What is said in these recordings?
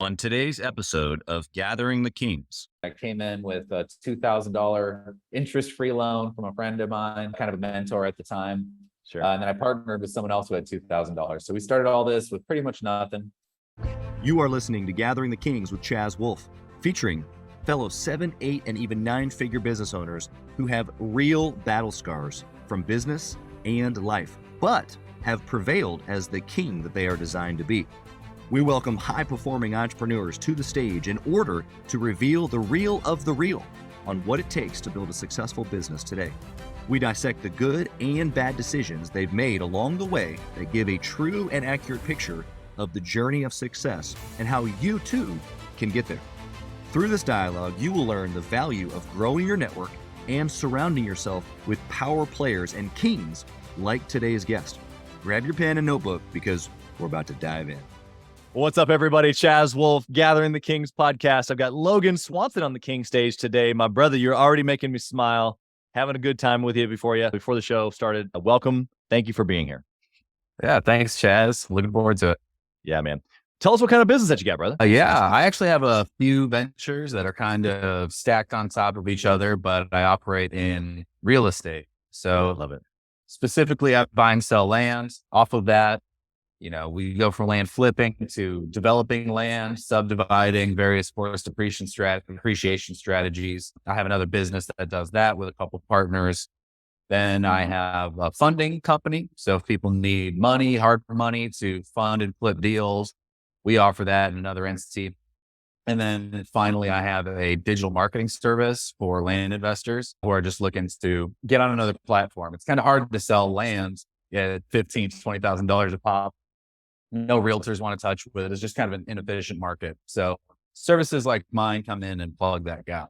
On today's episode of Gathering the Kings. I came in with a $2,000 interest-free loan from a friend of mine, kind of a mentor at the time. Sure. And then I partnered with someone else who had $2,000. So we started all this with pretty much nothing. You are listening to Gathering the Kings with Chaz Wolfe, featuring fellow 7, 8, and even 9-figure business owners who have real battle scars from business and life, but have prevailed as the king that they are designed to be. We welcome high-performing entrepreneurs to the stage in order to reveal the real of the real on what it takes to build a successful business today. We dissect the good and bad decisions they've made along the way that give a true and accurate picture of the journey of success and how you too can get there. Through this dialogue, you will learn the value of growing your network and surrounding yourself with power players and kings like today's guest. Grab your pen and notebook because we're about to dive in. What's up, everybody? Chaz Wolfe, Gathering the Kings podcast. I've got Logan Swanson on the King stage today. My brother, you're already making me smile. Having a good time with you before the show started. Welcome. Thank you for being here. Yeah, thanks, Chaz. Looking forward to it. Yeah, man. Tell us what kind of business that you got, brother. I actually have a few ventures that are kind of stacked on top of each other, but I operate in real estate. So I love it. Specifically, I buy and sell land. Off of that, we go from land flipping to developing land, subdividing, various forest appreciation strategies. I have another business that does that with a couple of partners. Then I have a funding company. So if people need money, hard money to fund and flip deals, we offer that in another entity. And then finally, I have a digital marketing service for land investors who are just looking to get on another platform. It's kind of hard to sell land at $15,000 to $20,000 a pop. No realtors want to touch with it. It's just kind of an inefficient market. So services like mine come in and plug that gap.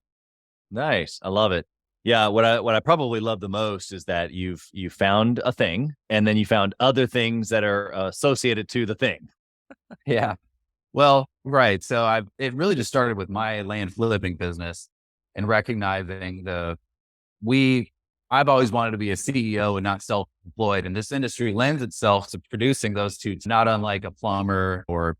Nice. I love it. Yeah. What I probably love the most is that you found a thing and then you found other things that are associated to the thing. Yeah. Well, right. So it really just started with my land flipping business and recognizing I've always wanted to be a CEO and not self-employed. And this industry lends itself to producing those two, not unlike a plumber or,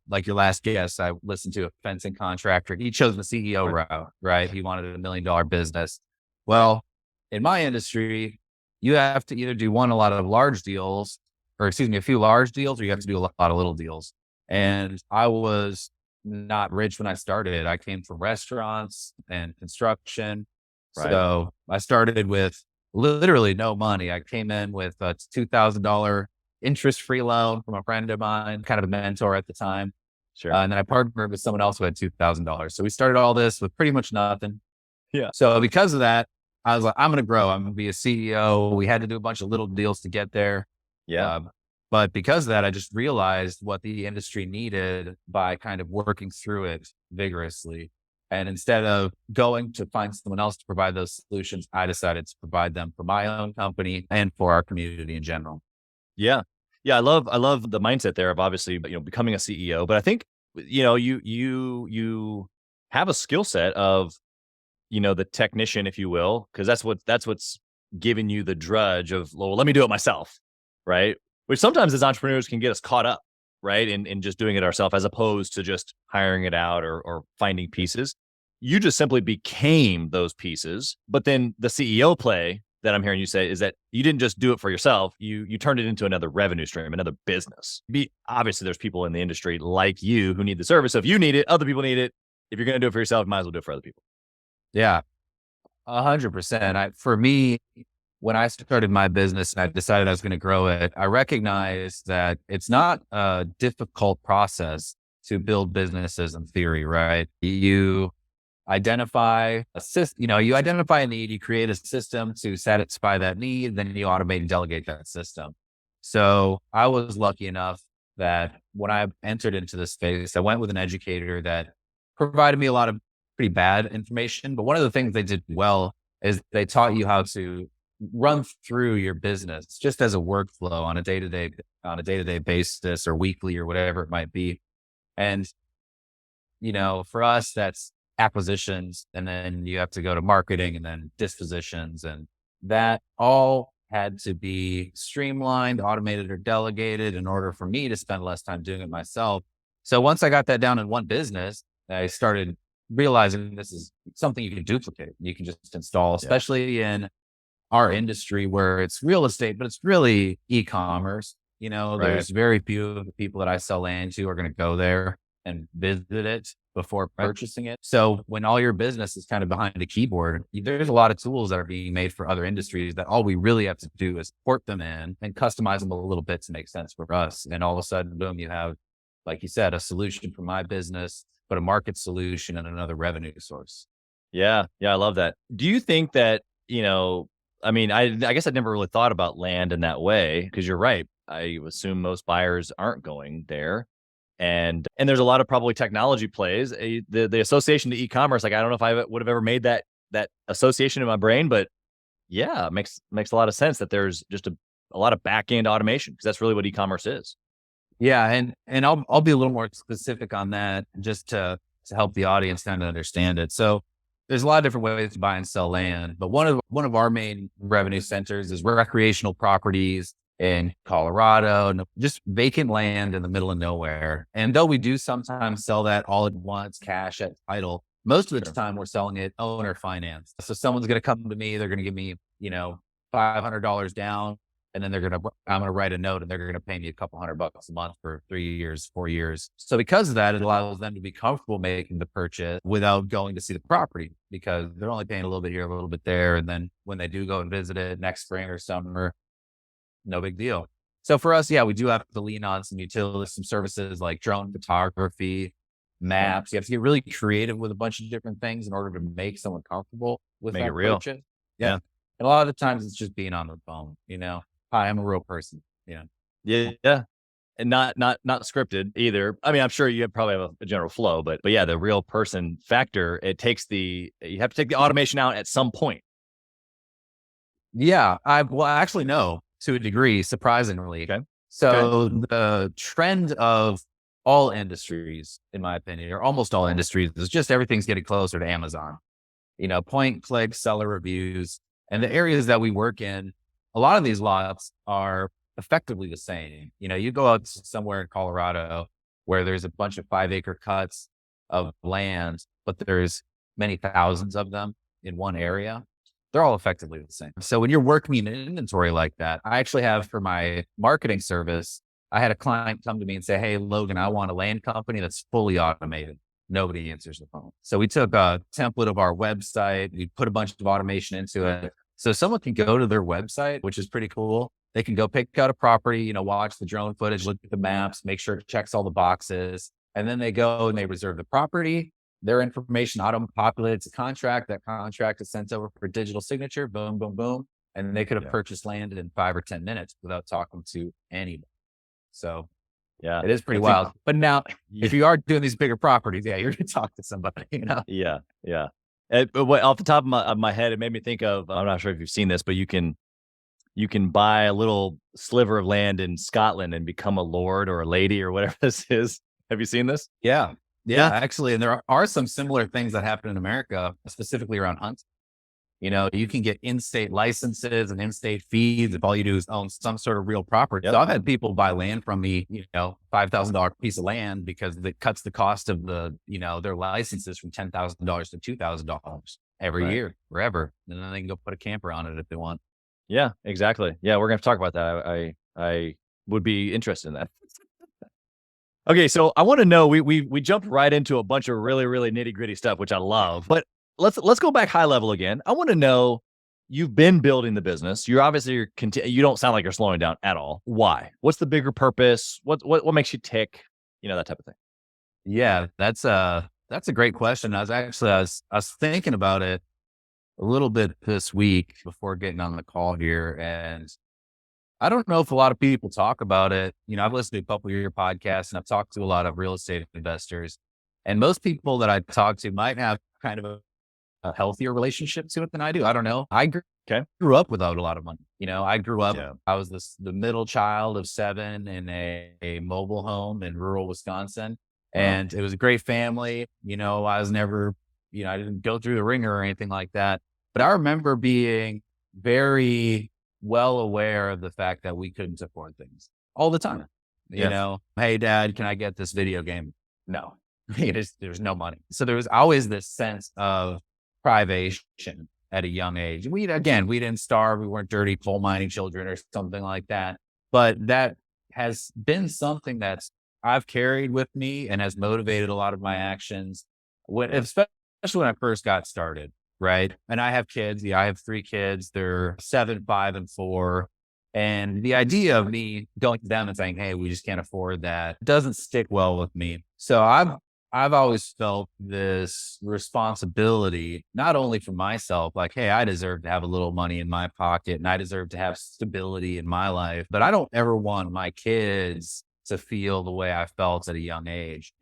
like your last guest, I listened to a fencing contractor. He chose the CEO route, right? He wanted $1 million business. Well, in my industry, you have to either do a lot of large deals, a few large deals, or you have to do a lot of little deals. And I was not rich when I started. I came from restaurants and construction. Right. So I started with literally no money. I came in with a $2,000 interest-free loan from a friend of mine, kind of a mentor at the time. Sure. And then I partnered with someone else who had $2,000. So we started all this with pretty much nothing. Yeah. So because of that, I was like, I'm going to grow. I'm going to be a CEO. We had to do a bunch of little deals to get there. Yeah. But because of that, I just realized what the industry needed by kind of working through it vigorously. And instead of going to find someone else to provide those solutions, I decided to provide them for my own company and for our community in general. Yeah. Yeah. I love the mindset there of obviously, becoming a CEO, but I think, you have a skill set of, the technician, if you will, because that's what's giving you the drudge of, well, let me do it myself. Right. Which sometimes as entrepreneurs can get us caught up, right? In just doing it ourselves as opposed to just hiring it out or finding pieces. You just simply became those pieces. But then the CEO play that I'm hearing you say is that you didn't just do it for yourself. You turned it into another revenue stream, another business. Obviously, there's people in the industry like you who need the service. So if you need it, other people need it. If you're going to do it for yourself, you might as well do it for other people. Yeah, 100%. For me, when I started my business and I decided I was going to grow it, I recognized that it's not a difficult process to build businesses in theory, right? You identify you identify a need, you create a system to satisfy that need, then you automate and delegate that system. So I was lucky enough that when I entered into this space, I went with an educator that provided me a lot of pretty bad information. But one of the things they did well is they taught you how to run through your business just as a workflow on a day-to-day basis or weekly or whatever it might be. And, for us, that's acquisitions, and then you have to go to marketing and then dispositions, and that all had to be streamlined, automated, or delegated in order for me to spend less time doing it myself So once I got that down in one business, I started realizing this is something you can duplicate. You can just install, especially in our industry where it's real estate, but it's really e-commerce. There's very few of the people that I sell land to are going to go there and visit it before purchasing it. So when all your business is kind of behind a keyboard, there's a lot of tools that are being made for other industries that all we really have to do is port them in and customize them a little bit to make sense for us. And all of a sudden, boom, you have, like you said, a solution for my business, but a market solution and another revenue source. Yeah. Yeah. I love that. Do you think that, I guess I'd never really thought about land in that way, because you're right. I assume most buyers aren't going there. And there's a lot of probably technology plays. The association to e-commerce, like, I don't know if I would have ever made that association in my brain, but yeah, it makes a lot of sense that there's just a lot of back end automation, because that's really what e-commerce is. Yeah, and I'll be a little more specific on that just to help the audience kind of understand it. So there's a lot of different ways to buy and sell land, but one of our main revenue centers is recreational properties in Colorado, and just vacant land in the middle of nowhere. And though we do sometimes sell that all at once, cash at title, most of the time we're selling it owner finance. So someone's going to come to me, they're going to give me, $500 down. And then I'm going to write a note and they're going to pay me a couple $100 a month for 3 years, 4 years. So because of that, it allows them to be comfortable making the purchase without going to see the property, because they're only paying a little bit here, a little bit there. And then when they do go and visit it next spring or summer, no big deal. So for us, we do have to lean on some utilities, some services like drone photography, maps. You have to get really creative with a bunch of different things in order to make someone comfortable with that purchase. Yeah. And a lot of the times it's just being on the phone, Hi, I'm a real person. Yeah. And not scripted either. I mean, I'm sure you probably have a general flow, but yeah, the real person factor, you have to take the automation out at some point. Yeah. Actually, no, to a degree, surprisingly. Okay. So the trend of all industries, in my opinion, or almost all industries, is just everything's getting closer to Amazon. Point, click, seller reviews, and the areas that we work in, a lot of these lots are effectively the same. You go out somewhere in Colorado where there's a bunch of 5-acre cuts of land, but there's many thousands of them in one area. They're all effectively the same. So when you're working in an inventory like that, I actually have, for my marketing service, I had a client come to me and say, "Hey, Logan, I want a land company that's fully automated. Nobody answers the phone." So we took a template of our website, we put a bunch of automation into it. So someone can go to their website, which is pretty cool. They can go pick out a property, watch the drone footage, look at the maps, make sure it checks all the boxes. And then they go and they reserve the property. Their information auto-populates a contract. That contract is sent over for digital signature. Boom, boom, boom. And they could have purchased land in 5 or 10 minutes without talking to anybody. So it is pretty wild. But now, if you are doing these bigger properties, you're going to talk to somebody, Yeah. But off the top of my head, it made me think of, I'm not sure if you've seen this, but you can buy a little sliver of land in Scotland and become a lord or a lady or whatever this is. Have you seen this? Yeah, actually. And there are some similar things that happen in America, specifically around hunting. You can get in-state licenses and in-state fees if all you do is own some sort of real property. So I've had people buy land from me, $5,000 piece of land, because it cuts the cost of their licenses from $10,000 to $2,000 every year, forever. And then they can go put a camper on it if they want. Yeah, exactly. Yeah, we're going to talk about that. I would be interested in that. Okay, so I want to know, we jumped right into a bunch of really, really nitty-gritty stuff, which I love. But let's go back high level again. I want to know, you've been building the business. You don't sound like you're slowing down at all. Why? What's the bigger purpose? What makes you tick? That type of thing. Yeah, that's a great question. I was thinking about it a little bit this week before getting on the call here, and I don't know if a lot of people talk about it. I've listened to a couple of your podcasts and I've talked to a lot of real estate investors, and most people that I talk to might have kind of a healthier relationship to it than I do. I don't know. I grew up without a lot of money. I grew up, I was the middle child of 7 in a mobile home in rural Wisconsin. And it was a great family. I was never, I didn't go through the ringer or anything like that. But I remember being very well aware of the fact that we couldn't afford things all the time. You know, hey dad, can I get this video game? No, there's no money. So there was always this sense of privation at a young age. We didn't starve. We weren't dirty coal mining children or something like that. But that has been something that's I've carried with me and has motivated a lot of my actions, especially when I first got started, right? And I have kids. Yeah, I have 3 kids. They're 7, 5, and 4. And the idea of me going to them and saying, hey, we just can't afford that doesn't stick well with me. So I've always felt this responsibility, not only for myself, like, hey, I deserve to have a little money in my pocket and I deserve to have stability in my life, but I don't ever want my kids to feel the way I felt at a young age.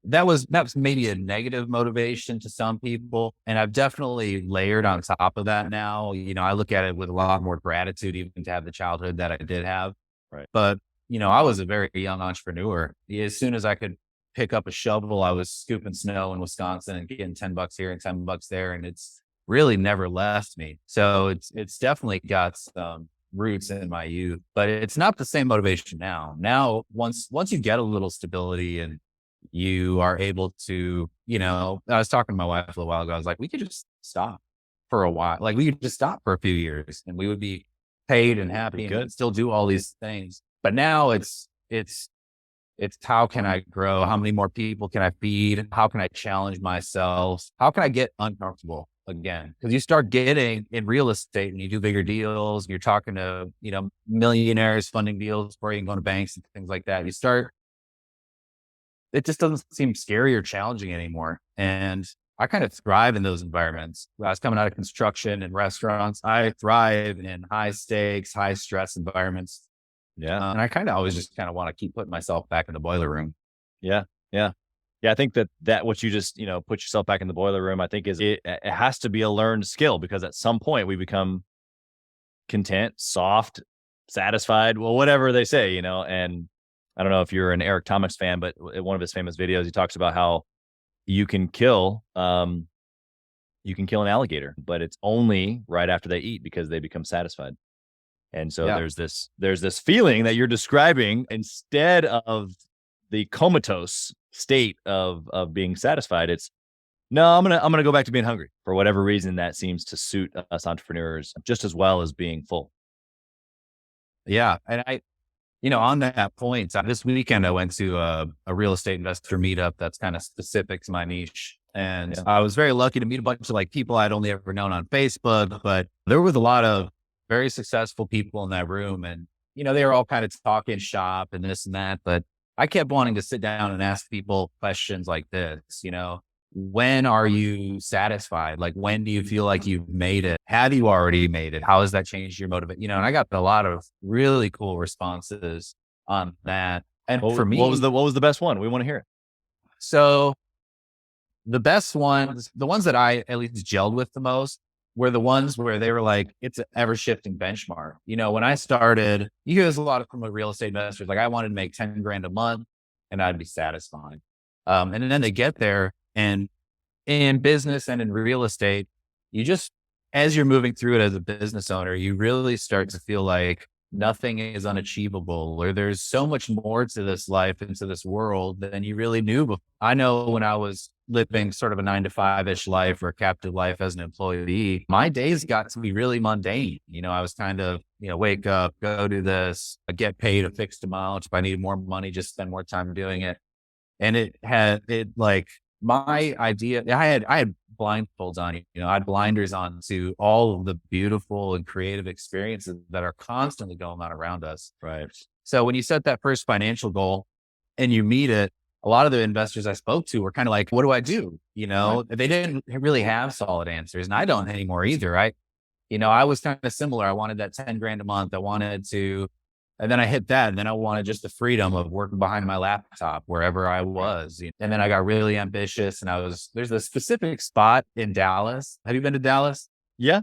That was maybe a negative motivation to some people. And I've definitely layered on top of that now. You know, I look at it with a lot more gratitude, even to have the childhood that I did have. Right. But, you know, I was a very young entrepreneur. As soon as I could pick up a shovel, I was scooping snow in Wisconsin and getting $10 here and $10 there. And it's really never left me. So it's definitely got some roots in my youth, but it's not the same motivation now. Now, once you get a little stability and you are able to, you know, I was talking to my wife a little while ago. I was like, we could just stop for a while. Like we could just stop for a few years and we would be paid and happy and still do all these things. But now it's how can I grow? How many more people can I feed? How can I challenge myself? How can I get uncomfortable again? Because you start getting in real estate and you do bigger deals. You're talking to, you know, millionaires funding deals before you can go to banks and things like that. It just doesn't seem scary or challenging anymore. And I kind of thrive in those environments. When I was coming out of construction and restaurants, I thrive in high stakes, high stress environments. Yeah. And I kind of always just kind of want to keep putting myself back in the boiler room. Yeah. Yeah. Yeah. I think that what you just, you know, put yourself back in the boiler room, I think it has to be a learned skill because at some point we become content, soft, satisfied, well, whatever they say, you know, and I don't know if you're an Eric Thomas fan, but in one of his famous videos, he talks about how you can kill an alligator, but it's only right after they eat because they become satisfied. And so there's this feeling that you're describing instead of the comatose state of being satisfied. It's no, I'm gonna go back to being hungry for whatever reason that seems to suit us entrepreneurs just as well as being full. Yeah, and you know, on that point, this weekend I went to a real estate investor meetup that's kind of specific to my niche. And I was very lucky to meet a bunch of like people I'd only ever known on Facebook, but there was a lot of very successful people in that room. And, you know, they were all kind of talking shop and this and that, but I kept wanting to sit down and ask people questions like this, you know, when are you satisfied? Like, when do you feel like you've made it? Have you already made it? How has that changed your motivation? You know, and I got a lot of really cool responses on that. And for me, what was the best one? We want to hear it. So the best ones, the ones that I at least gelled with the most were the ones where they were like, it's an ever shifting benchmark. You know, when I started, you hear this a lot from real estate investors, like I wanted to make 10 grand a month and I'd be satisfied. And then they get there. And in business and in real estate, you just, as you're moving through it as a business owner, you really start to feel like nothing is unachievable, or there's so much more to this life and to this world than you really knew before. I know when I was living sort of a 9-to-5-ish life or a captive life as an employee, my days got to be really mundane. You know, I was kind of, you know, wake up, go do this, get paid a fixed amount. If I needed more money, just spend more time doing it. And my idea, I had blindfolds on, you know, I had blinders on to all of the beautiful and creative experiences that are constantly going on around us. Right. So when you set that first financial goal and you meet it, a lot of the investors I spoke to were kind of like, what do I do? You know, They didn't really have solid answers, and I don't anymore either. I was kind of similar. I wanted that 10 grand a month. And then I hit that, and then I wanted just the freedom of working behind my laptop wherever I was. And then I got really ambitious, and there's a specific spot in Dallas. Have you been to Dallas? Yeah.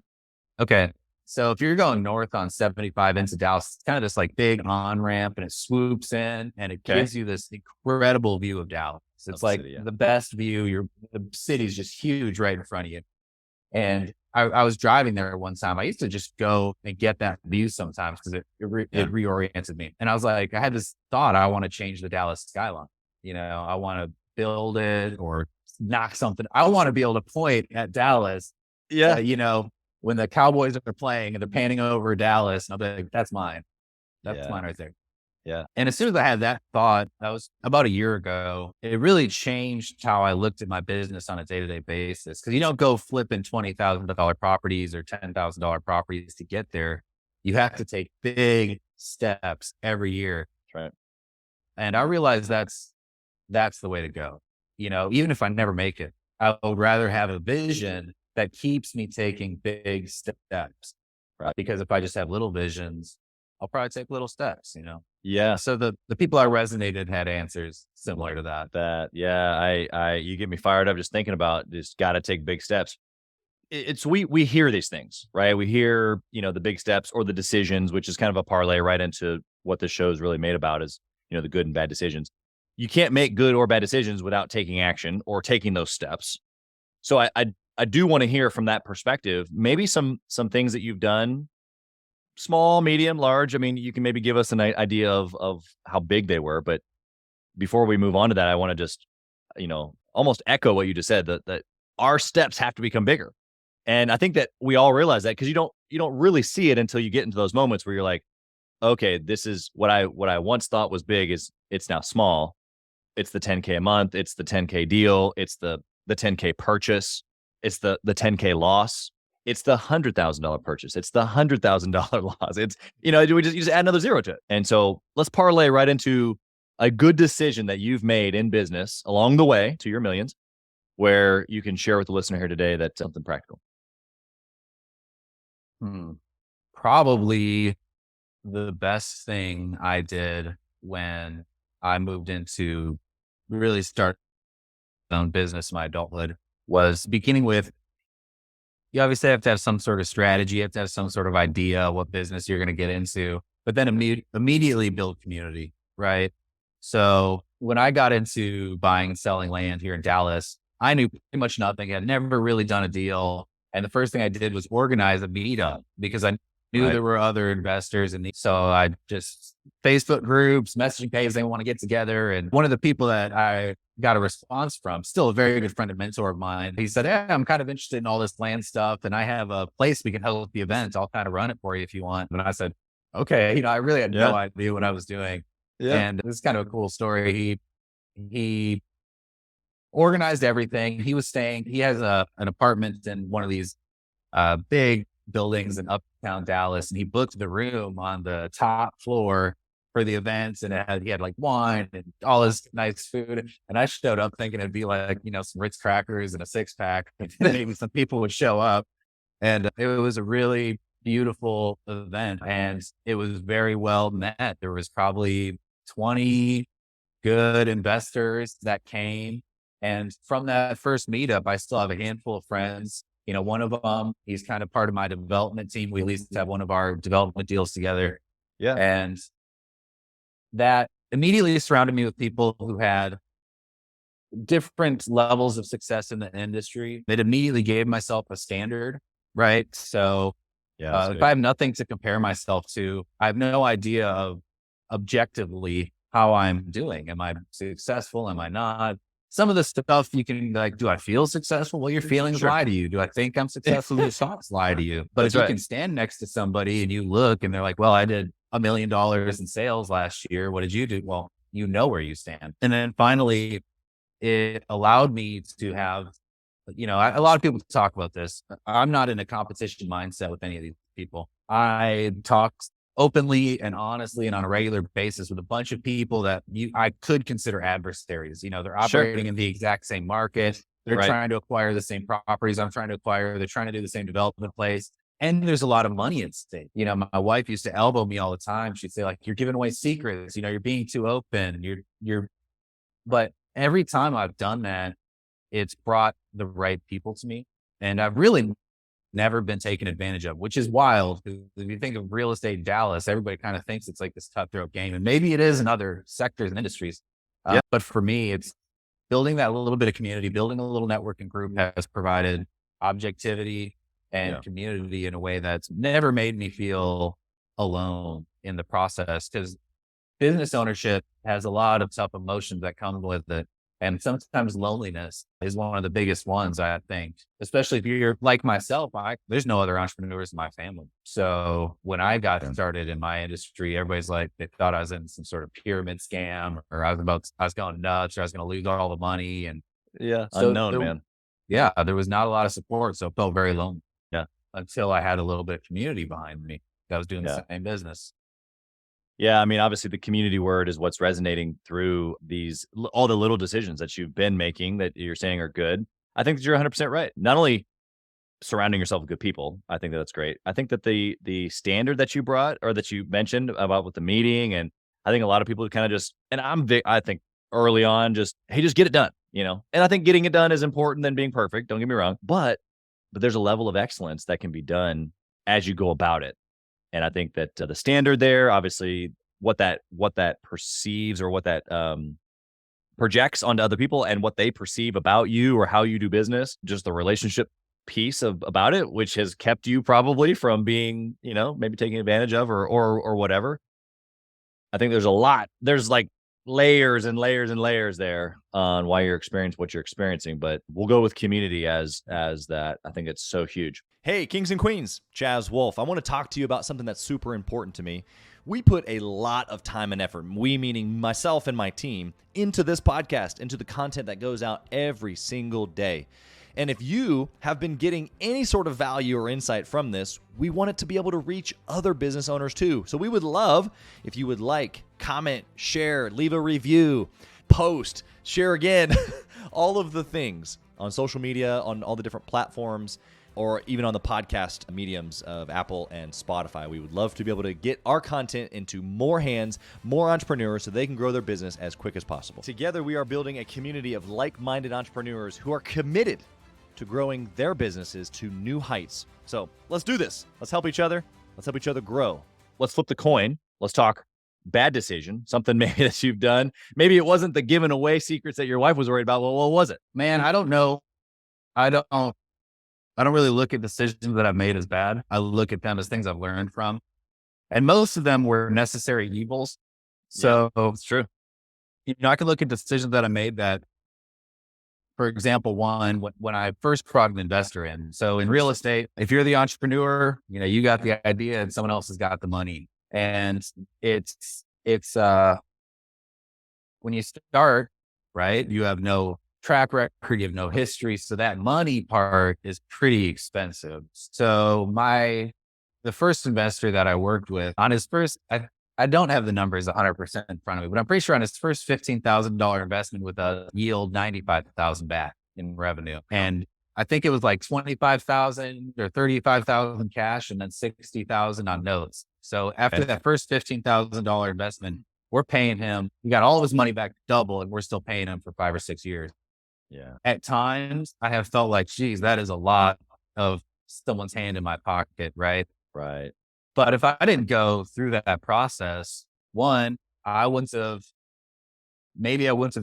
Okay. So if you're going north on 75 into Dallas, it's kind of this like big on-ramp, and it swoops in and it gives you this incredible view of Dallas. It's like the best view. The city's just huge right in front of you. And I was driving there one time. I used to just go and get that view sometimes because it reoriented me. And I was like, I had this thought, I want to change the Dallas skyline. I want to build it or knock something. I want to be able to point at Dallas. Yeah. When the Cowboys are playing and they're panning over Dallas, and I'll be like, that's mine. That's mine right there. Yeah. And as soon as I had that thought, that was about a year ago, it really changed how I looked at my business on a day-to-day basis. Because you don't go flipping $20,000 properties or $10,000 properties to get there. You have to take big steps every year. That's right. And I realized that's the way to go. Even if I never make it, I would rather have a vision that keeps me taking big steps. Right. Because if I just have little visions, I'll probably take little steps, Yeah. So the people I resonated had answers similar to that. You get me fired up just thinking about just got to take big steps. We hear these things, right? We hear, the big steps or the decisions, which is kind of a parlay right into what the show is really made about is, the good and bad decisions. You can't make good or bad decisions without taking action or taking those steps. So I do want to hear from that perspective, maybe some things that you've done, small, medium, large. I mean, you can maybe give us an idea of how big they were. But before we move on to that, I want to just, almost echo what you just said, that our steps have to become bigger. And I think that we all realize that because you don't really see it until you get into those moments where you're like, okay, this is what I once thought was big it's now small. It's the 10K a month. It's the 10K deal. It's the 10K purchase. It's the 10K loss. It's the $100,000 purchase. It's the $100,000 loss. It's, you just add another zero to it. And so let's parlay right into a good decision that you've made in business along the way to your millions, where you can share with the listener here today that's something practical. Probably the best thing I did when I moved into really start my own business in my adulthood was beginning with, you obviously have to have some sort of strategy. You have to have some sort of idea what business you're going to get into, but then immediately build community, right? So when I got into buying and selling land here in Dallas, I knew pretty much nothing. I'd never really done a deal. And the first thing I did was organize a meetup because I knew there were other investors. And so I just Facebook groups, messaging pages, they want to get together. And one of the people that I got a response from, still a very good friend and mentor of mine, he said, hey, I'm kind of interested in all this land stuff. And I have a place we can help the event. I'll kind of run it for you if you want. And I said, okay, I really had no idea what I was doing. Yeah. And this is kind of a cool story. He organized everything. He has an apartment in one of these big buildings in uptown Dallas, and he booked the room on the top floor for the events, and he had like wine and all this nice food. And I showed up thinking it'd be like, some Ritz crackers and a 6-pack, and maybe some people would show up. And it was a really beautiful event, and it was very well met. There was probably 20 good investors that came. And from that first meetup, I still have a handful of friends. One of them, he's kind of part of my development team. We at least have one of our development deals together. Yeah. And that immediately surrounded me with people who had different levels of success in the industry. It immediately gave myself a standard, right? So if I have nothing to compare myself to, I have no idea of objectively how I'm doing. Am I successful? Am I not? Some of the stuff you can do I feel successful? Well, your feelings lie to you. Do I think I'm successful? Your thoughts lie to you. But if you can stand next to somebody and you look and they're like, well, I did $1 million in sales last year. What did you do? Well, you know where you stand. And then finally, it allowed me to have, a lot of people talk about this. I'm not in a competition mindset with any of these people. I talk openly and honestly and on a regular basis with a bunch of people that I could consider adversaries. They're operating in the exact same market. They're trying to acquire the same properties I'm trying to acquire. They're trying to do the same development place. And there's a lot of money at stake. My wife used to elbow me all the time. She'd say you're giving away secrets, you're being too open. But every time I've done that, it's brought the right people to me. And I've really never been taken advantage of, which is wild. If you think of real estate in Dallas, everybody kind of thinks it's like this cutthroat game, and maybe it is in other sectors and industries. But for me, it's building that little bit of community, building a little networking group has provided objectivity and Yeah. community in a way that's never made me feel alone in the process. Because business ownership has a lot of tough emotions that come with it. And sometimes loneliness is one of the biggest ones, I think, especially if you're like myself. There's no other entrepreneurs in my family. So when I got started in my industry, everybody's like, they thought I was in some sort of pyramid scam, or I was going nuts, or I was going to lose all the money. And Yeah. so Unknown, man. yeah, there was not a lot of support. So I felt very lonely. Yeah. Until I had a little bit of community behind me that was doing the same business. Yeah, I mean, obviously the community word is what's resonating through all the little decisions that you've been making that you're saying are good. I think that you're 100% right. Not only surrounding yourself with good people, I think that's great. I think that the standard that you brought, or that you mentioned about with the meeting, and I think a lot of people kind of just, and I think early on, just, hey, just get it done, And I think getting it done is important than being perfect. Don't get me wrong, but there's a level of excellence that can be done as you go about it. And I think that the standard there, obviously, what that perceives, or what that projects onto other people, and what they perceive about you or how you do business, just the relationship piece about it, which has kept you probably from being, maybe taken advantage of, or whatever. I think there's like layers and layers and layers there on why you're experiencing what you're experiencing, but we'll go with community as that. I think it's so huge. Hey, kings and queens, Chaz, Wolfe. I want to talk to you about something that's super important to me. We put a lot of time and effort, we meaning myself and my team, into this podcast, into the content that goes out every single day. And if you have been getting any sort of value or insight from this, we want it to be able to reach other business owners too. So we would love if you would like, comment, share, leave a review, post, share again, all of the things on social media, on all the different platforms, or even on the podcast mediums of Apple and Spotify. We would love to be able to get our content into more hands, more entrepreneurs, so they can grow their business as quick as possible. Together, we are building a community of like-minded entrepreneurs who are committed to growing their businesses to new heights. So let's do this. Let's help each other. Let's help each other grow. Let's flip the coin. Let's talk bad decision, something maybe that you've done. Maybe it wasn't the giving away secrets that your wife was worried about. Well, what was it? Man, I don't know. I don't really look at decisions that I've made as bad. I look at them as things I've learned from. And most of them were necessary evils. So it's true. I can look at decisions that I made that, for example, one, when I first brought an investor in. So in real estate, if you're the entrepreneur, you got the idea and someone else has got the money. And it's when you start, right, you have no track record, you have no history. So that money part is pretty expensive. So the first investor that I worked with on his first, I don't have the numbers 100% in front of me, but I'm pretty sure on his first $15,000 investment with a yield, 95,000 back in revenue. And I think it was like 25,000 or 35,000 cash and then 60,000 on notes. So after that first $15,000 investment, we're paying him, we got all of his money back double, and we're still paying him for 5 or 6 years. Yeah. At times I have felt like, geez, that is a lot of someone's hand in my pocket. Right. Right. But if I didn't go through that process, one, I wouldn't have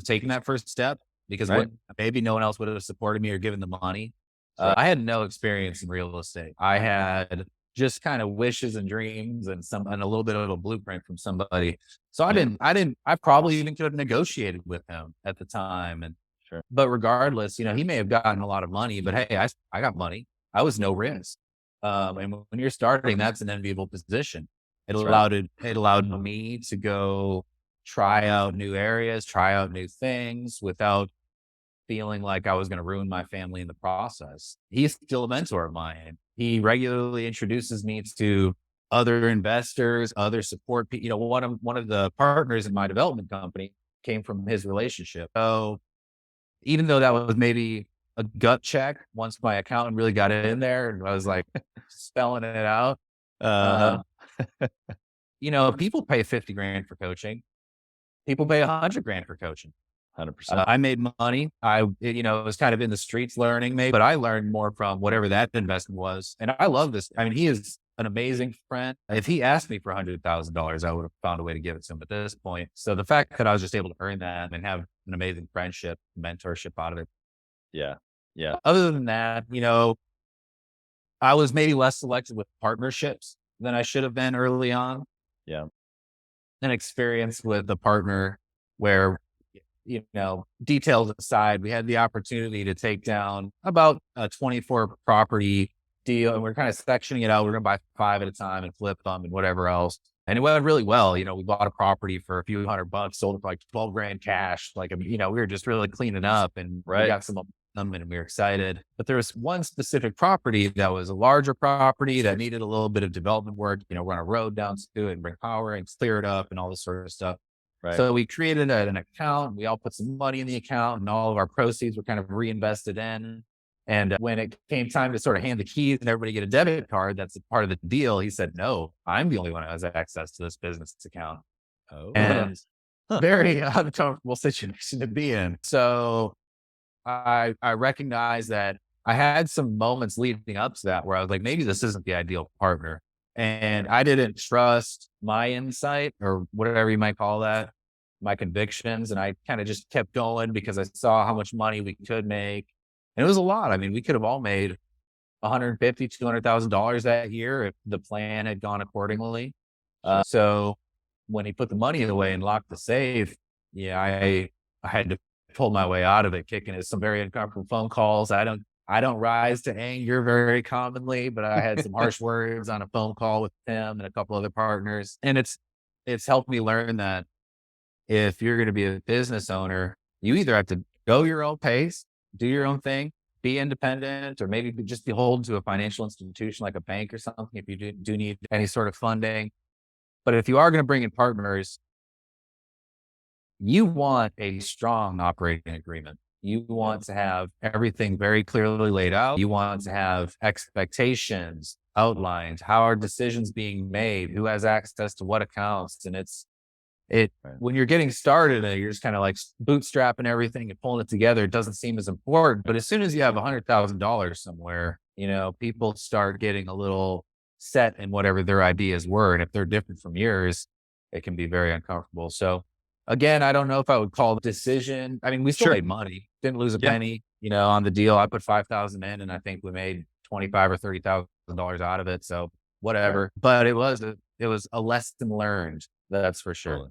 taken that first step, because maybe no one else would have supported me or given the money. I had no experience in real estate. I had just kind of wishes and dreams and a little bit of a blueprint from somebody. So I probably even could have negotiated with him at the time. And but regardless, he may have gotten a lot of money, but hey, I got money. I was no risk. And when you're starting, that's an enviable position. It allowed me to go try out new areas, try out new things without feeling like I was going to ruin my family in the process. He's still a mentor of mine. He regularly introduces me to other investors, other support people. One of the partners in my development company came from his relationship. So even though that was maybe a gut check, once my accountant really got in there and I was like spelling it out, people pay 50 grand for coaching. People pay 100 grand for coaching. 100%. I made money. It was kind of in the streets learning maybe, but I learned more from whatever that investment was. And I love this. I mean, he is an amazing friend. If he asked me for $100,000, I would have found a way to give it to him at this point. So the fact that I was just able to earn that and have an amazing friendship, mentorship out of it. Yeah. Yeah. Other than that, I was maybe less selective with partnerships than I should have been early on. Yeah. An experience with a partner where, details aside, we had the opportunity to take down about a 24 property deal, and we're kind of sectioning it out. We're going to buy 5 at a time and flip them and whatever else. And it went really well. We bought a property for a few $100, sold it for like 12 grand cash. We were just really cleaning up, and we got some momentum, and we were excited. But there was one specific property that was a larger property that needed a little bit of development work, run a road down to it and bring power and clear it up and all this sort of stuff. Right. So we created an account. We all put some money in the account, and all of our proceeds were kind of reinvested in. And when it came time to sort of hand the keys and everybody get a debit card, that's a part of the deal. He said, no, I'm the only one who has access to this business account. Oh. And very uncomfortable situation to be in. So I recognized that I had some moments leading up to that where I was like, maybe this isn't the ideal partner. And I didn't trust my insight, or whatever you might call that, my convictions. And I kind of just kept going because I saw how much money we could make. And it was a lot. I mean, we could have all made $150,000, $200,000 that year if the plan had gone accordingly. So when he put the money away and locked the safe, I had to pull my way out of it, kicking it some very uncomfortable phone calls. I don't rise to anger very commonly, but I had some harsh words on a phone call with him and a couple other partners. And it's helped me learn that if you're going to be a business owner, you either have to go your own pace, do your own thing, be independent, or maybe just beholden to a financial institution like a bank or something if you do need any sort of funding. But if you are going to bring in partners, you want a strong operating agreement. You want to have everything very clearly laid out. You want to have expectations outlined. How are decisions being made? Who has access to what accounts? And when you're getting started and you're just kind of like bootstrapping everything and pulling it together, it doesn't seem as important. But as soon as you have $100,000 somewhere, people start getting a little set in whatever their ideas were. And if they're different from yours, it can be very uncomfortable. So again, I don't know if I would call the decision. I mean, we still made money, didn't lose a penny, on the deal. I put 5,000 in, and I think we made 25 or $30,000 out of it. So whatever, but it was a lesson learned. That's for sure.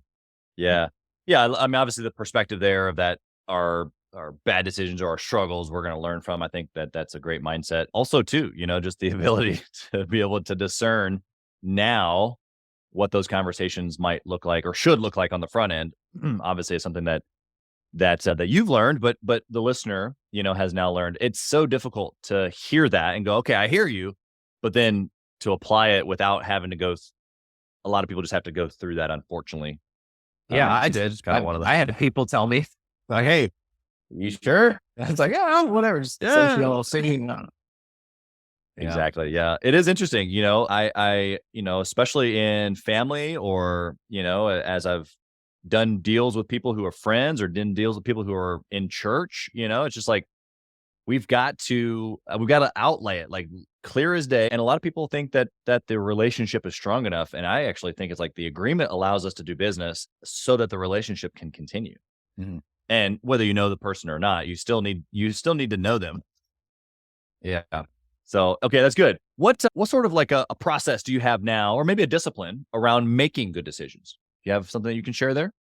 Yeah. Yeah. I mean, obviously the perspective there of that our bad decisions or our struggles we're going to learn from. I think that's a great mindset. Also too, just the ability to be able to discern now what those conversations might look like or should look like on the front end. Obviously, it's something that you've learned, but the listener, has now learned. It's so difficult to hear that and go, okay, I hear you, but then to apply it without having to go. A lot of people just have to go through that, unfortunately. Yeah, I did. It's kind of one of them. I had people tell me, like, "Hey, you sure?" And it's like, "Yeah, whatever." Just singing. Exactly. Yeah. It is interesting. I especially in family or, as I've done deals with people who are friends or done deals with people who are in church, it's just like, we've got to outlay it like clear as day. And a lot of people think that the relationship is strong enough. And I actually think it's like the agreement allows us to do business so that the relationship can continue. Mm-hmm. And whether you know the person or not, you still need to know them. Yeah. So, okay, that's good. What sort of like a process do you have now, or maybe a discipline around making good decisions? Do you have something that you can share there?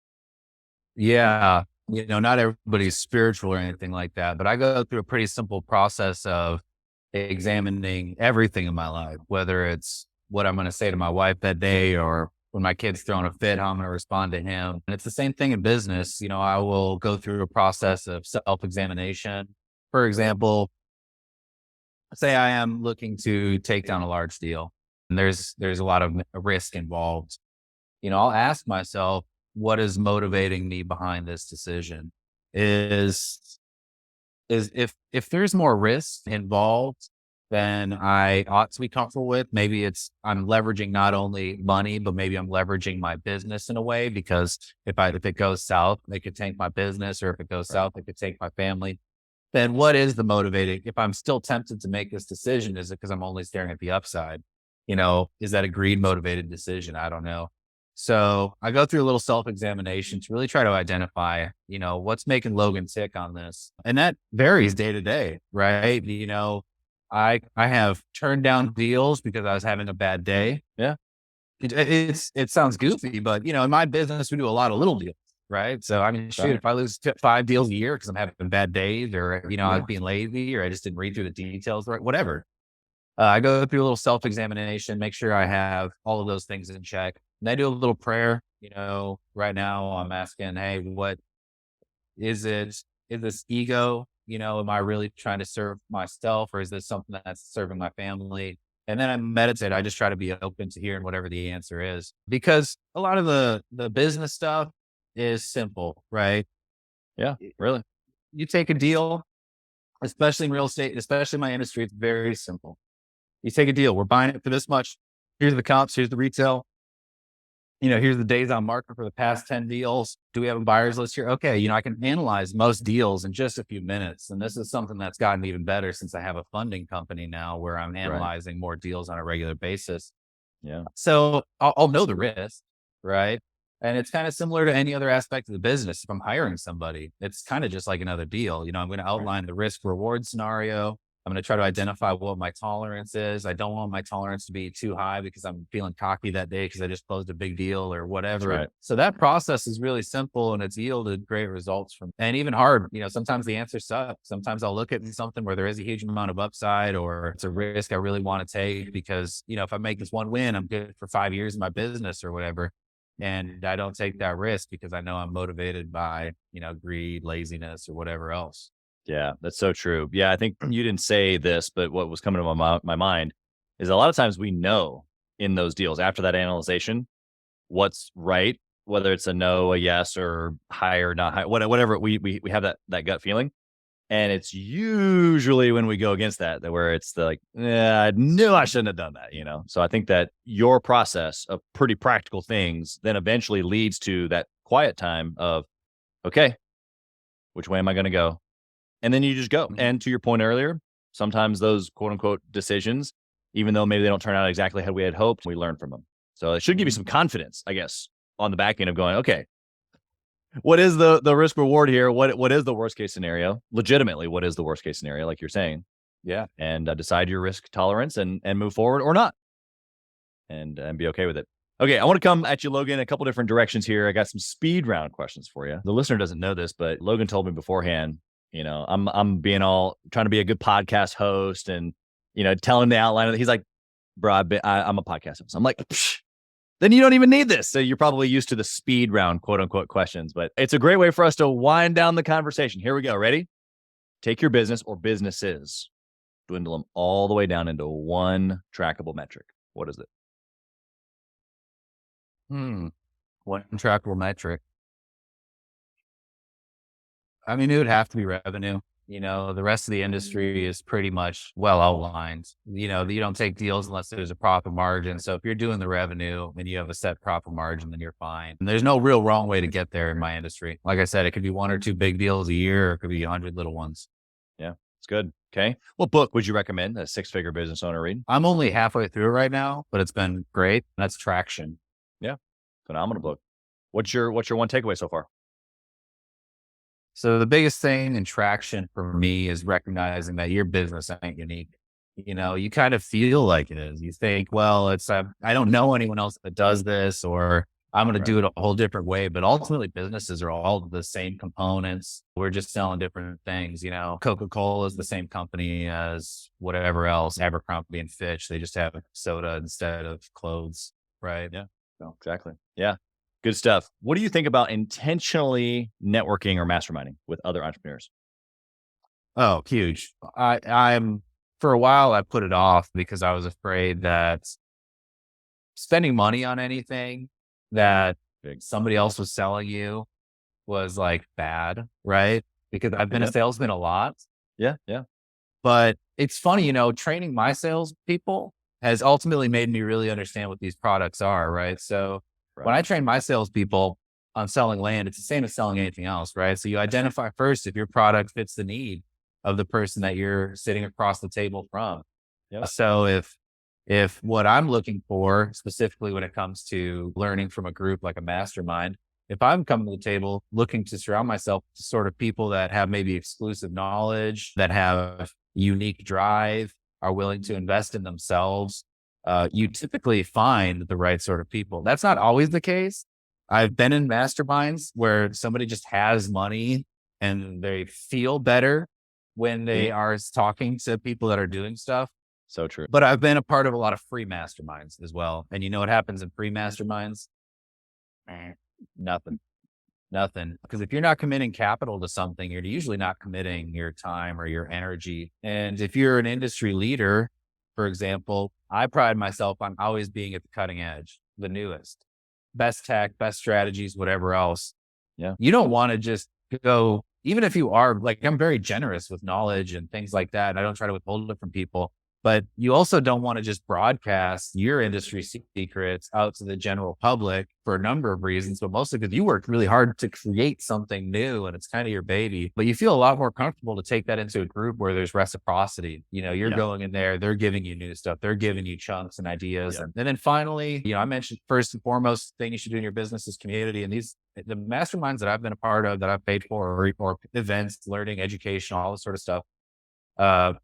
Yeah. Not everybody's spiritual or anything like that, but I go through a pretty simple process of examining everything in my life, whether it's what I'm going to say to my wife that day, or when my kid's throwing a fit, how I'm going to respond to him. And it's the same thing in business. I will go through a process of self-examination. For example, say I am looking to take down a large deal and there's a lot of risk involved. I'll ask myself, what is motivating me behind this decision? Is if there's more risk involved than I ought to be comfortable with, maybe I'm leveraging not only money, but maybe I'm leveraging my business in a way, because if it goes south, they could tank my business, or if it goes south, they could take my family. Then what is the motivating? If I'm still tempted to make this decision, is it because I'm only staring at the upside? Is that a greed motivated decision? I don't know. So I go through a little self-examination to really try to identify, what's making Logan tick on this. And that varies day to day, right? I have turned down deals because I was having a bad day. Yeah. It sounds goofy, but in my business, we do a lot of little deals, right? So I mean, shoot, if I lose 5 deals a year because I'm having bad days or, I was being lazy or I just didn't read through the details, right? Whatever. I go through a little self-examination, make sure I have all of those things in check. And I do a little prayer. Right now I'm asking, hey, what is it? Is this ego? Am I really trying to serve myself or is this something that's serving my family? And then I meditate. I just try to be open to hearing whatever the answer is, because a lot of the business stuff is simple, right? Yeah, really. You take a deal, especially in real estate, especially in my industry, it's very simple. You take a deal. We're buying it for this much. Here's the comps. Here's the retail. Here's the days on market for the past 10 deals. Do we have a buyer's list here? Okay. I can analyze most deals in just a few minutes. And this is something that's gotten even better since I have a funding company now where I'm analyzing more deals on a regular basis. Yeah. So I'll know the risk, right? And it's kind of similar to any other aspect of the business. If I'm hiring somebody, it's kind of just like another deal. I'm going to outline the risk reward scenario. I'm going to try to identify what my tolerance is. I don't want my tolerance to be too high because I'm feeling cocky that day because I just closed a big deal or whatever. Right. So that process is really simple and it's yielded great results and even hard. Sometimes the answer sucks. Sometimes I'll look at something where there is a huge amount of upside or it's a risk I really want to take because, if I make this one win, I'm good for 5 years in my business or whatever. And I don't take that risk because I know I'm motivated by, greed, laziness or whatever else. Yeah, that's so true. Yeah, I think you didn't say this, but what was coming to my mind is a lot of times we know in those deals after that analyzation what's right, whether it's a no, a yes, or high or not high, whatever. We have that gut feeling, and it's usually when we go against that where it's I knew I shouldn't have done that. So I think that your process of pretty practical things then eventually leads to that quiet time of, okay, which way am I going to go? And then you just go. And to your point earlier, sometimes those quote unquote decisions, even though maybe they don't turn out exactly how we had hoped, we learn from them. So it should give you some confidence, I guess, on the back end of going, okay, what is the risk reward here? What is the worst case scenario? Legitimately, what is the worst case scenario? Like you're saying. Yeah. And decide your risk tolerance and move forward or not and be okay with it. Okay, I want to come at you, Logan, a couple different directions here. I got some speed round questions for you. The listener doesn't know this, but Logan told me beforehand, I'm being all trying to be a good podcast host and, telling the outline of it. He's like, bro, I'm a podcast host. I'm like, psh, then you don't even need this. So you're probably used to the speed round, quote unquote questions, but it's a great way for us to wind down the conversation. Here we go. Ready? Take your business or businesses, dwindle them all the way down into one trackable metric. What is it? One trackable metric. I mean, it would have to be revenue. The rest of the industry is pretty much well outlined. You don't take deals unless there's a profit margin. So if you're doing the revenue and you have a set profit margin, then you're fine. And there's no real wrong way to get there in my industry. Like I said, it could be 1 or 2 big deals a year, or it could be 100 little ones. Yeah, it's good. Okay. What book would you recommend a 6-figure business owner read? I'm only halfway through it right now, but it's been great. That's Traction. Yeah. Phenomenal book. What's your one takeaway so far? So the biggest thing in Traction for me is recognizing that your business ain't unique. You kind of feel like it is. You think, well, I don't know anyone else that does this, or I'm going to do it a whole different way. But ultimately, businesses are all the same components. We're just selling different things. Coca-Cola is the same company as whatever else, Abercrombie and Fitch. They just have soda instead of clothes, right? Yeah, no, exactly. Yeah. Good stuff. What do you think about intentionally networking or masterminding with other entrepreneurs? Oh, huge. I'm for a while, I put it off because I was afraid that spending money on anything that somebody else was selling you was bad, right? Because I've been a salesman a lot. Yeah. Yeah. But it's funny, training my salespeople has ultimately made me really understand what these products are, right? So when I train my salespeople on selling land, it's the same as selling anything else, right? So you identify first if your product fits the need of the person that you're sitting across the table from. Yep. So if what I'm looking for, specifically when it comes to learning from a group like a mastermind, if I'm coming to the table looking to surround myself with sort of people that have maybe exclusive knowledge, that have unique drive, are willing to invest in themselves, you typically find the right sort of people. That's not always the case. I've been in masterminds where somebody just has money and they feel better when they are talking to people that are doing stuff. So true. But I've been a part of a lot of free masterminds as well. And you know what happens in free masterminds? Nothing. Because if you're not committing capital to something, you're usually not committing your time or your energy. And if you're an industry leader, for example, I pride myself on always being at the cutting edge, the newest, best tech, best strategies, whatever else. Yeah. You don't want to just go, even if you are like, I'm very generous with knowledge and things like that. And I don't try to withhold it from people. But you also don't want to just broadcast your industry secrets out to the general public for a number of reasons, but mostly because you worked really hard to create something new and it's kind of your baby. But you feel a lot more comfortable to take that into a group where there's reciprocity. You know, you're going in there, they're giving you new stuff, they're giving you chunks and ideas. And then finally, you know, I mentioned first and foremost thing you should do in your business is community. And the masterminds that I've been a part of, that I've paid for, or events, learning, education, all this sort of stuff,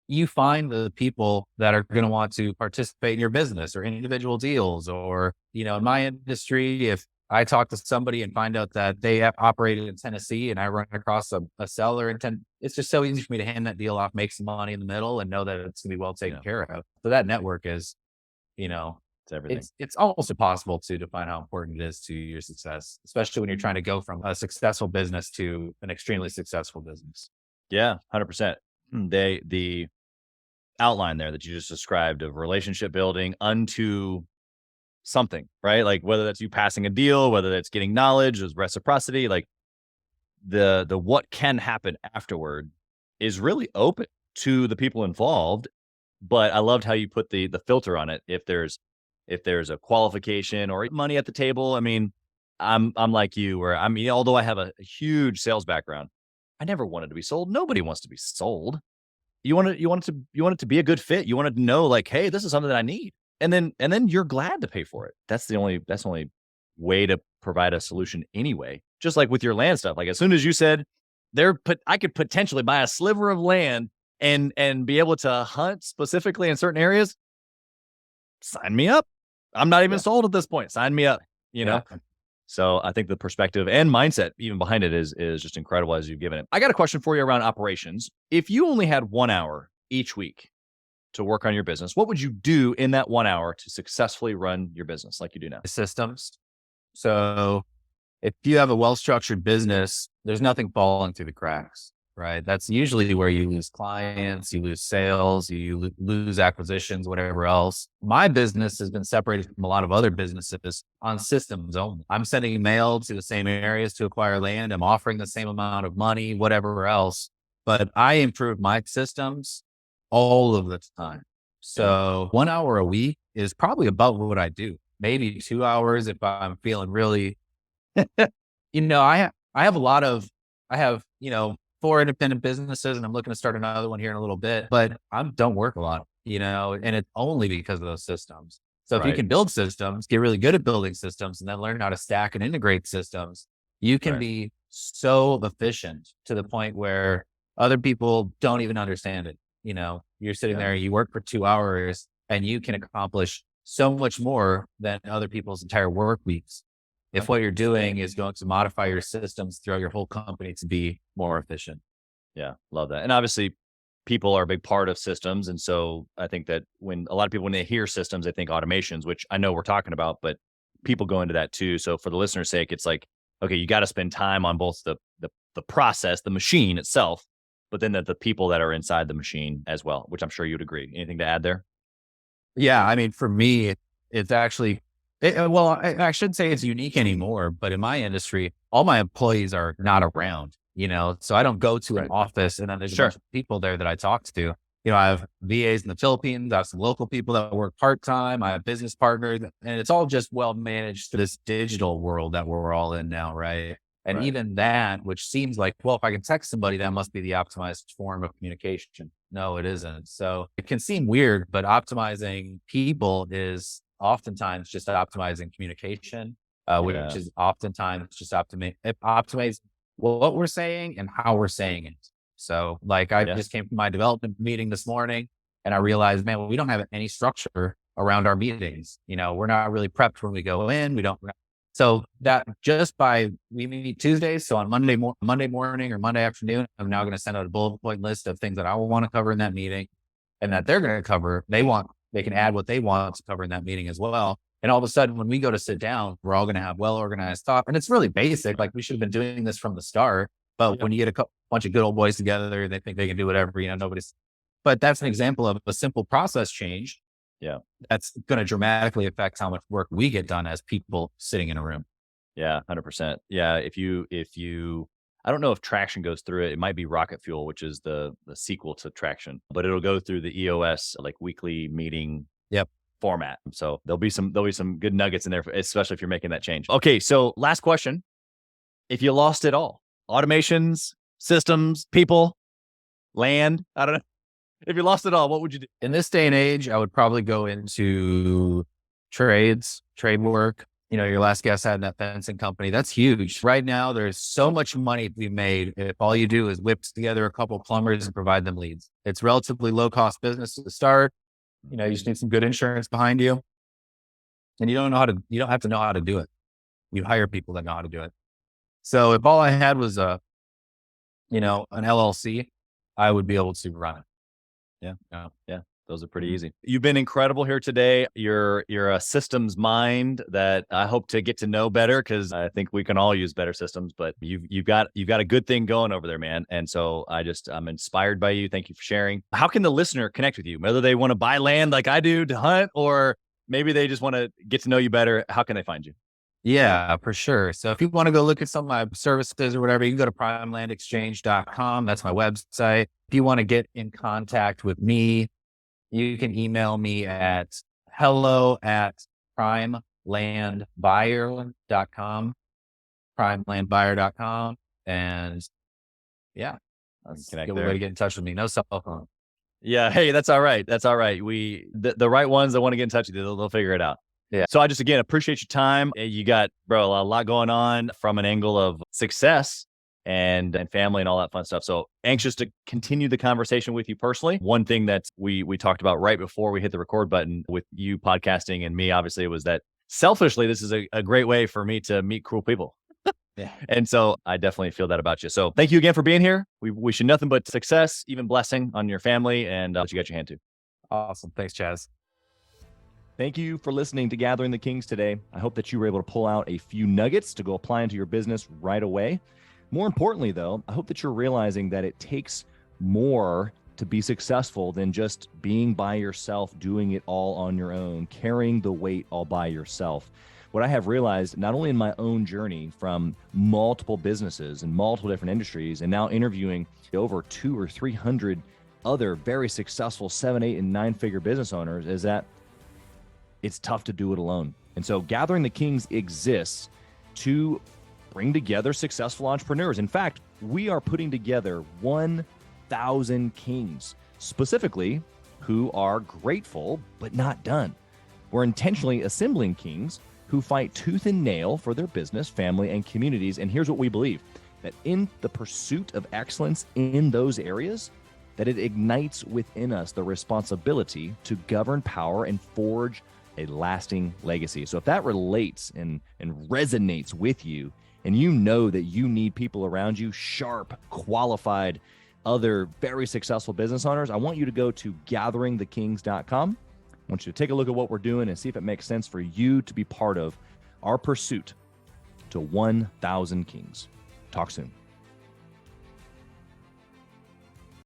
you find the people that are going to want to participate in your business or individual deals. Or, you know, in my industry, if I talk to somebody and find out that they have operated in Tennessee and I run across a seller in Tennessee, it's just so easy for me to hand that deal off, make some money in the middle and know that it's going to be well taken care of. So that network is, you know, it's everything. It's almost impossible to define how important it is to your success, especially when you're trying to go from a successful business to an extremely successful business. Yeah, 100%. The outline there that you just described of relationship building unto something, right? Like whether that's you passing a deal, whether that's getting knowledge, there's reciprocity, like the what can happen afterward is really open to the people involved. But I loved how you put the filter on it. If there's a qualification or money at the table, I mean, I'm like you, where I mean, although I have a huge sales background, I never wanted to be sold. Nobody wants to be sold. You want it to be a good fit. You want to know like, hey, this is something that I need. And then you're glad to pay for it. That's the only way to provide a solution anyway. Just like with your land stuff. Like as soon as you said I could potentially buy a sliver of land and be able to hunt specifically in certain areas, sign me up. I'm not even sold at this point. Sign me up, you know? So I think the perspective and mindset even behind it is just incredible as you've given it. I got a question for you around operations. If you only had 1 hour each week to work on your business, what would you do in that 1 hour to successfully run your business like you do now? Systems. So if you have a well-structured business, there's nothing falling through the cracks, right? That's usually where you lose clients, you lose sales, you lose acquisitions, whatever else. My business has been separated from a lot of other businesses on systems only. I'm sending mail to the same areas to acquire land. I'm offering the same amount of money, whatever else, but I improve my systems all of the time. So 1 hour a week is probably about what I do. Maybe 2 hours if I'm feeling really, you know, I have, you know, 4 independent businesses and I'm looking to start another one here in a little bit, but I don't work a lot, you know, and it's only because of those systems. So if you can build systems, get really good at building systems and then learn how to stack and integrate systems, you can be so efficient to the point where other people don't even understand it. You know, you're sitting there, you work for 2 hours and you can accomplish so much more than other people's entire work weeks. If what you're doing is going to modify your systems throughout your whole company to be more efficient. Yeah, love that. And obviously people are a big part of systems. And so I think that when a lot of people, when they hear systems, they think automations, which I know we're talking about, but people go into that too. So for the listener's sake, it's like, okay, you got to spend time on both the process, the machine itself, but then the people that are inside the machine as well, which I'm sure you'd agree. Anything to add there? Yeah. I mean, for me, it's actually, well, I shouldn't say it's unique anymore, but in my industry, all my employees are not around, you know, so I don't go to an office and then there's a bunch of people there that I talk to. You know, I have VAs in the Philippines. I have some local people that work part-time. I have business partners, and it's all just well managed through this digital world that we're all in now. Right. And even that, which seems like, well, if I can text somebody, that must be the optimized form of communication. No, it isn't. So it can seem weird, but optimizing people is oftentimes just optimizing communication, which is oftentimes just optimize what we're saying and how we're saying it. So like I Yeah. just came from my development meeting this morning and I realized, man, we don't have any structure around our meetings. We're not really prepped when we go in. So that just we meet Tuesdays. So on Monday morning or Monday afternoon, I'm now going to send out a bullet point list of things that I will want to cover in that meeting and that they're going to cover. They can add what they want to cover in that meeting as well. And all of a sudden, when we go to sit down, we're all going to have well-organized thought. And it's really basic. Like we should have been doing this from the start. But when you get a bunch of good old boys together, they think they can do whatever, but that's an example of a simple process change. Yeah. That's going to dramatically affect how much work we get done as people sitting in a room. Yeah. 100%. Yeah. If you, I don't know if Traction goes through it. It might be Rocket Fuel, which is the sequel to Traction, but it'll go through the EOS, like weekly meeting format. So there'll be some good nuggets in there, especially if you're making that change. Okay. So last question. If you lost it all, automations, systems, people, land, I don't know. If you lost it all, what would you do? In this day and age, I would probably go into trade work. Your last guest had that fencing company. That's huge. Right now, there's so much money to be made if all you do is whip together a couple of plumbers and provide them leads. It's relatively low cost business to start. You just need some good insurance behind you. And you don't have to know how to do it. You hire people that know how to do it. So if all I had was an LLC, I would be able to run it. Yeah. Those are pretty easy. You've been incredible here today. You're a systems mind that I hope to get to know better because I think we can all use better systems, but you've got a good thing going over there, man. And so I'm inspired by you. Thank you for sharing. How can the listener connect with you? Whether they want to buy land like I do to hunt, or maybe they just want to get to know you better. How can they find you? Yeah, for sure. So if you want to go look at some of my services or whatever, you can go to primelandexchange.com. That's my website. If you want to get in contact with me, you can email me at hello@primelandbuyer.com, primelandbuyer.com. And yeah, that's a good way to get in touch with me. No cell phone. Yeah. Hey, that's all right. That's all right. The right ones that want to get in touch with you, they'll figure it out. Yeah. So I just, again, appreciate your time. You got, bro, a lot going on from an angle of success and family and all that fun stuff. So anxious to continue the conversation with you personally. One thing that we talked about right before we hit the record button with you podcasting and me, obviously, was that selfishly, this is a great way for me to meet cool people. Yeah. And so I definitely feel that about you. So thank you again for being here. We wish you nothing but success, even blessing on your family and what you got your hand to. Awesome. Thanks, Chaz. Thank you for listening to Gathering the Kings today. I hope that you were able to pull out a few nuggets to go apply into your business right away. More importantly, though, I hope that you're realizing that it takes more to be successful than just being by yourself, doing it all on your own, carrying the weight all by yourself. What I have realized, not only in my own journey from multiple businesses and multiple different industries, and now interviewing over 200 or 300 other very successful 7, 8, and 9-figure business owners, is that it's tough to do it alone. And so Gathering the Kings exists to bring together successful entrepreneurs. In fact, we are putting together 1,000 kings, specifically who are grateful but not done. We're intentionally assembling kings who fight tooth and nail for their business, family, and communities. And here's what we believe, that in the pursuit of excellence in those areas, that it ignites within us the responsibility to govern power and forge a lasting legacy. So if that relates and resonates with you, and you know that you need people around you, sharp, qualified, other very successful business owners, I want you to go to gatheringthekings.com. I want you to take a look at what we're doing and see if it makes sense for you to be part of our pursuit to 1,000 kings. Talk soon.